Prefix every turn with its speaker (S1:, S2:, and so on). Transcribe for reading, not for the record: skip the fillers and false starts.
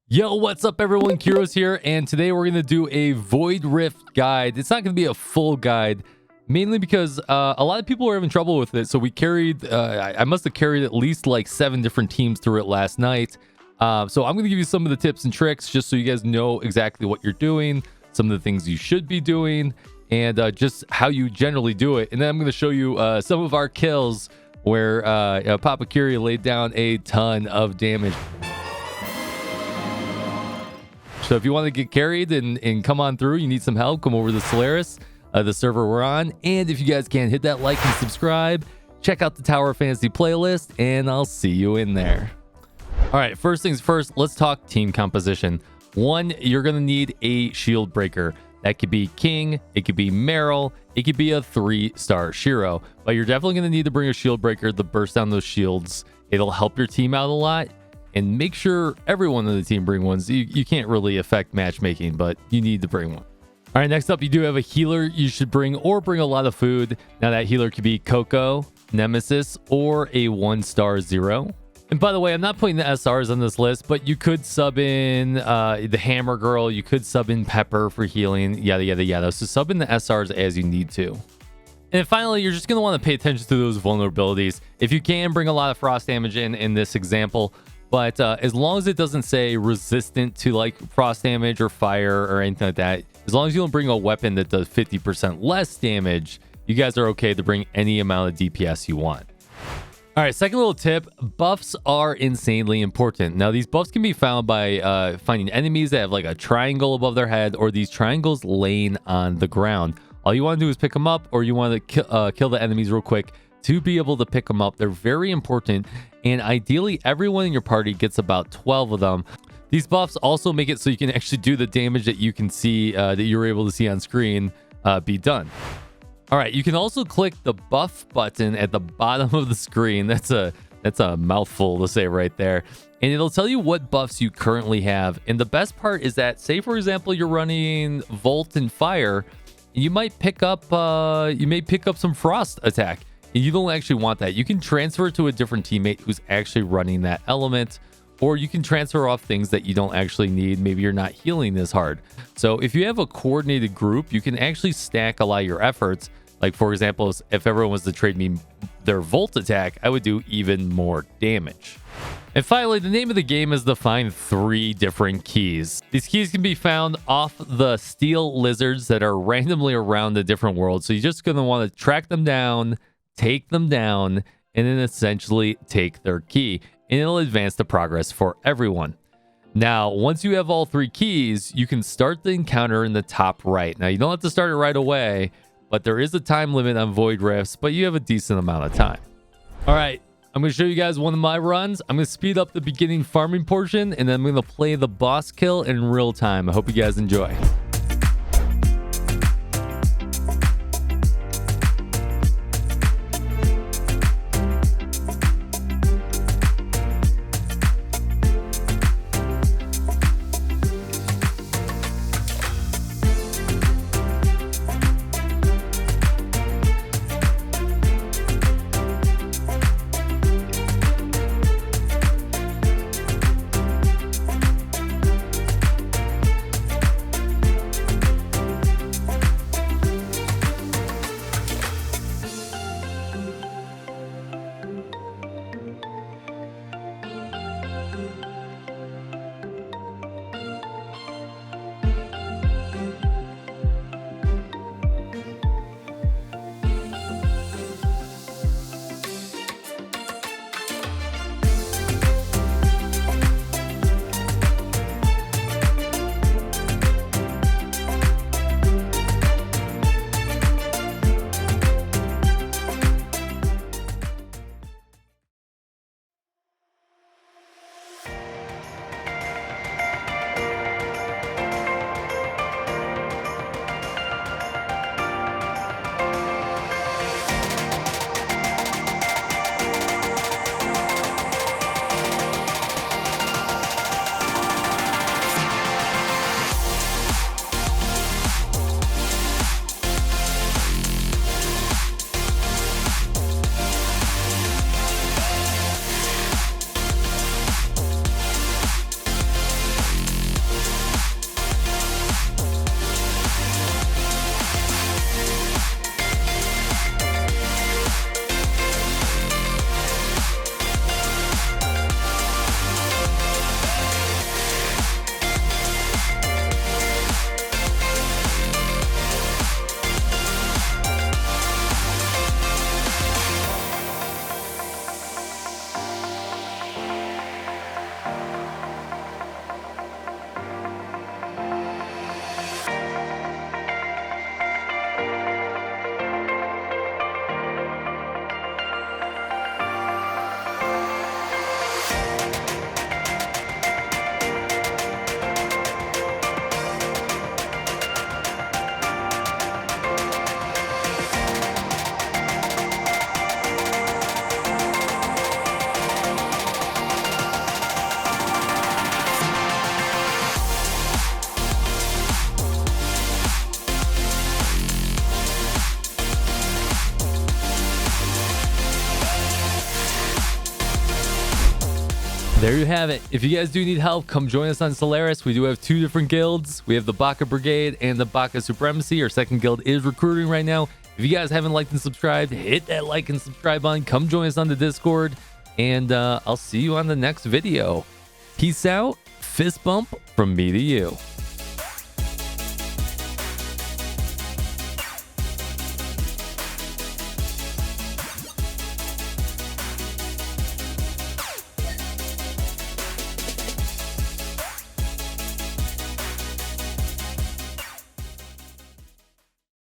S1: Yo, what's up everyone? Kyrios here, and today we're going to do a Void Rift guide. It's not going to be a full guide, mainly because a lot of people are having trouble with it. So we carried, I must have carried at least like 7 different teams through it last night. So I'm going to give you some of the tips and tricks just so you guys know exactly what you're doing, some of the things you should be doing, and just how you generally do it. And then I'm going to show you some of our kills where Papa Kyrios laid down a ton of damage. So if you want to get carried and come on through, you need some help, come over to Solaris, the server we're on. And if you guys can, hit that like and subscribe. Check out the Tower of Fantasy playlist, and I'll see you in there. All right, first things first, let's talk team composition. 1, you're going to need a shield breaker. That could be King, it could be Meryl, it could be a 3-star Shiro. But you're definitely going to need to bring a shield breaker to burst down those shields. It'll help your team out a lot. And make sure everyone on the team bring ones. You can't really affect matchmaking, but you need to bring one. All right, next up, you do have a healer you should bring, or bring a lot of food. Now that healer could be Coco, Nemesis, or a 1-star Zero. And by the way, I'm not putting the SRs on this list, but you could sub in the Hammer Girl. You could sub in Pepper for healing, yada, yada, yada. So sub in the SRs as you need to. And finally, you're just going to want to pay attention to those vulnerabilities. If you can, bring a lot of frost damage in this example. But as long as it doesn't say resistant to like frost damage or fire or anything like that, as long as you don't bring a weapon that does 50% less damage, you guys are okay to bring any amount of DPS you want. All right, second little tip, buffs are insanely important. Now, these buffs can be found by finding enemies that have like a triangle above their head, or these triangles laying on the ground. All you want to do is pick them up, or you want to kill the enemies real quick to be able to pick them up. They're very important, and ideally everyone in your party gets about 12 of them. These buffs also make it so you can actually do the damage that you can see, that you were able to see on screen, be done. All right, you can also click the buff button at the bottom of the screen. That's a mouthful to say right there, and it'll tell you what buffs you currently have. And the best part is that, say for example you're running Volt and Fire, you might pick up some Frost attack. You don't actually want that. You can transfer to a different teammate who's actually running that element, or you can transfer off things that you don't actually need. Maybe you're not healing as hard. So if you have a coordinated group, you can actually stack a lot of your efforts. Like for example, if everyone was to trade me their Volt attack, I would do even more damage. And finally, the name of the game is to find 3 different keys. These keys can be found off the steel lizards that are randomly around the different worlds. So you're just going to want to track them down, take them down, and then essentially take their key, and it'll advance the progress for everyone. Now, once you have all 3 keys, you can start the encounter in the top right. Now, you don't have to start it right away, but there is a time limit on Void Rifts, but you have a decent amount of time. All right, I'm going to show you guys one of my runs. I'm going to speed up the beginning farming portion, and then I'm going to play the boss kill in real time. I hope you guys enjoy. There you have it. If you guys do need help, come join us on Solaris. We do have 2 different guilds. We have the Baka Brigade and the Baka Supremacy. Our second guild is recruiting right now. If you guys haven't liked and subscribed, hit that like and subscribe button. Come join us on the Discord, and I'll see you on the next video. Peace out. Fist bump from me to you.